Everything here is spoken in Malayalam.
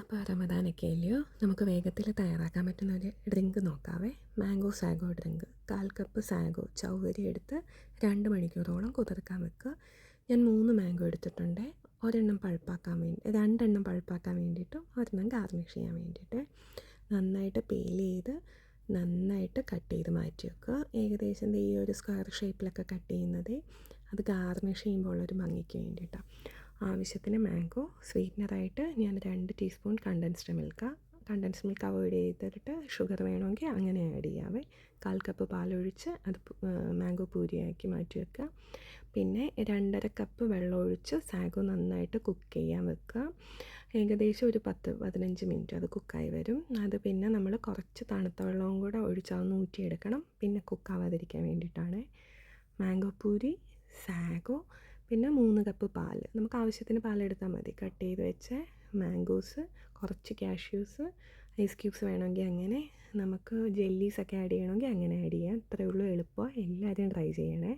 അപ്പോൾ റമദാനൊക്കെ അല്ലയോ, നമുക്ക് വേഗത്തിൽ തയ്യാറാക്കാൻ പറ്റുന്ന ഒരു ഡ്രിങ്ക് നോക്കാവേ. Mango sago drink. 1/4 cup sago ചൗവരി എടുത്ത് 2 മണിക്കൂറോളം കുതിർക്കാൻ വെക്കുക. ഞാൻ 3 മാംഗോ എടുത്തിട്ടുണ്ട്. ഒരെണ്ണം പൾപ്പാക്കാൻ വേണ്ടി, 2 എണ്ണം പൾപ്പാക്കാൻ വേണ്ടിയിട്ടും ഒരെണ്ണം ഗാർണിഷ് ചെയ്യാൻ വേണ്ടിയിട്ട്. നന്നായിട്ട് പീൽ ചെയ്ത് നന്നായിട്ട് കട്ട് ചെയ്ത് മാറ്റി വെക്കുക. ഏകദേശം ഈ ഒരു സ്ക്വയർ ഷേപ്പിലൊക്കെ കട്ട് ചെയ്യുന്നത് അത് ഗാർണിഷ് ചെയ്യുമ്പോൾ ഉള്ളൊരു ഭംഗിക്ക് വേണ്ടിയിട്ടാണ്. ആവശ്യത്തിന് മാംഗോ. സ്വീറ്റ്നറായിട്ട് ഞാൻ 2 ടീസ്പൂൺ കണ്ടൻസ്ഡ് മിൽക്ക് അവോയ്ഡ് ചെയ്തിട്ട് ഷുഗർ വേണമെങ്കിൽ അങ്ങനെ ആഡ് ചെയ്യാവേ. 1/4 കപ്പ് പാലൊഴിച്ച് അത് മാംഗോ പൂരിയാക്കി മാറ്റി വെക്കുക. പിന്നെ 2.5 കപ്പ് വെള്ളം ഒഴിച്ച് സാഗോ നന്നായിട്ട് കുക്ക് ചെയ്യാൻ വെക്കുക. ഏകദേശം ഒരു 10-15 മിനിറ്റ് അത് കുക്കായി വരും. അത് പിന്നെ നമ്മൾ കുറച്ച് തണുത്ത വെള്ളവും കൂടെ ഒഴിച്ച് അതൊന്ന് ഊറ്റിയെടുക്കണം. പിന്നെ കുക്കാവാതിരിക്കാൻ വേണ്ടിയിട്ടാണ്. മാംഗോ പൂരി, സാഗോ, പിന്നെ 3 കപ്പ് പാൽ. നമുക്ക് ആവശ്യത്തിന് പാലെടുത്താൽ മതി. കട്ട് ചെയ്ത് വെച്ച മാംഗോസ്, കുറച്ച് കാഷ്യൂസ്, ഐസ് ക്യൂബ്സ് വേണമെങ്കിൽ അങ്ങനെ, നമുക്ക് ജെല്ലീസൊക്കെ ആഡ് ചെയ്യണമെങ്കിൽ അങ്ങനെ ആഡ് ചെയ്യാം. ഇത്രയേ ഉള്ളൂ, എളുപ്പമാണ്. എല്ലാവരും ട്രൈ ചെയ്യണേ.